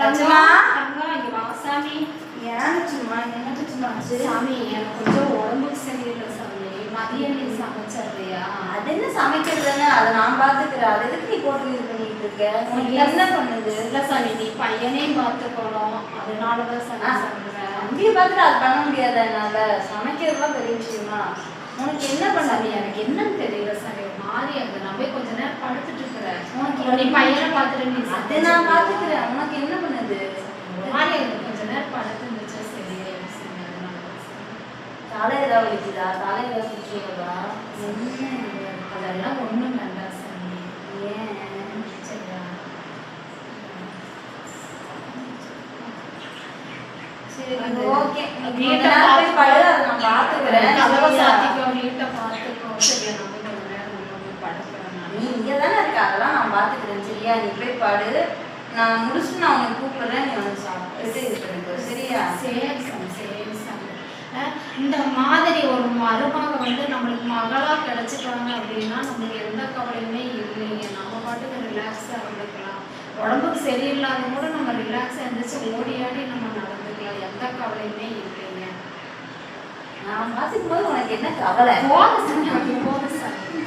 லட்சுமா தங்கம் இங்க வா சாமி. ஏன் லட்சுமா என்ன லட்சுமா சாமி எனக்கு கொஞ்சம் உடம்புக்கு சரியில்லை சாமி. மதியம் நீ சமைச்சிடுறியா? அது என்ன சமைக்கிறதுன்னு அதை நான் பார்த்துக்கிறேன். அது எதுக்கு நீ போட்டு இது பண்ணிட்டு இருக்க? உனக்கு என்ன பண்ணுது? இல்லை சாமி நீ பையனையும் பார்த்துக்கணும், அதனாலதான் சாமி சொல்றேன். தம்பியை பார்த்துட்டு அது பண்ண முடியாத என்னால. சமைக்கிறதுலாம் பெரிய விஷயமா? உனக்கு என்ன பண்ண? சாமி எனக்கு என்னன்னு தெரியல சாமி, ஒரு மாதிரி அங்க நான் போய் கொஞ்ச நேரம் படுத்துட்டு இருக்கிறேன். உனக்கு நீ பையனை பார்த்துட்டு நீ அது நான் பார்த்துக்கிறேன். உனக்கு என்ன பண்ணுது? ஒரு மாதிரி எனக்கு கொஞ்ச நேரம் படுத்து இருந்துச்சா சரியாயிடும் சாமி. அதனால தலை ஏதாவது வலிக்குதா? தலை ஏதாவது சுற்றுறதா? அதெல்லாம் ஒண்ணும் வேண்டாம் சாமி. ஏன்? சரியா? சரி ஓகே. வீட்டை போய் படு, அதை நான் பார்த்துக்கிறேன். கதவை சாத்திக்கோ, வீட்டை பார்த்துக்கோ. சரியா? நான் போய் கொஞ்ச நேரம் போய் படுக்கிறேன். நீ இங்கே தானே இருக்க, அதெல்லாம் நான் பார்த்துக்கிறேன். சரியா? நீ போய் படு. நான் முடிச்சுட்டு நான் உனக்கு கூப்பிடுறேன். நீ வந்து சாப்பிட்டுட்டு இது பண்ணிக்கோ. சரியா? சரி சாமி, சரி சாமி. இந்த மாதிரி ஒரு மருமக வந்து நம்மளுக்கு மகளா கிடைச்சிட்டாங்க அப்படின்னா நம்மளுக்கு எந்த கவலையுமே இல்லைங்க. நம்ம பாட்டுக்கு ரிலாக்ஸா இருந்துக்கலாம். உடம்புக்கு சரியில்லாத கூட நம்ம ரிலாக்ஸா இருந்துச்சு ஓடி ஆடி நம்ம நடந்துக்கலாம். எந்த கவலையுமே இல்லைங்க. நான் பார்த்துக்கும் போது உனக்கு என்ன கவலை? போத சாமி, போத சாமி.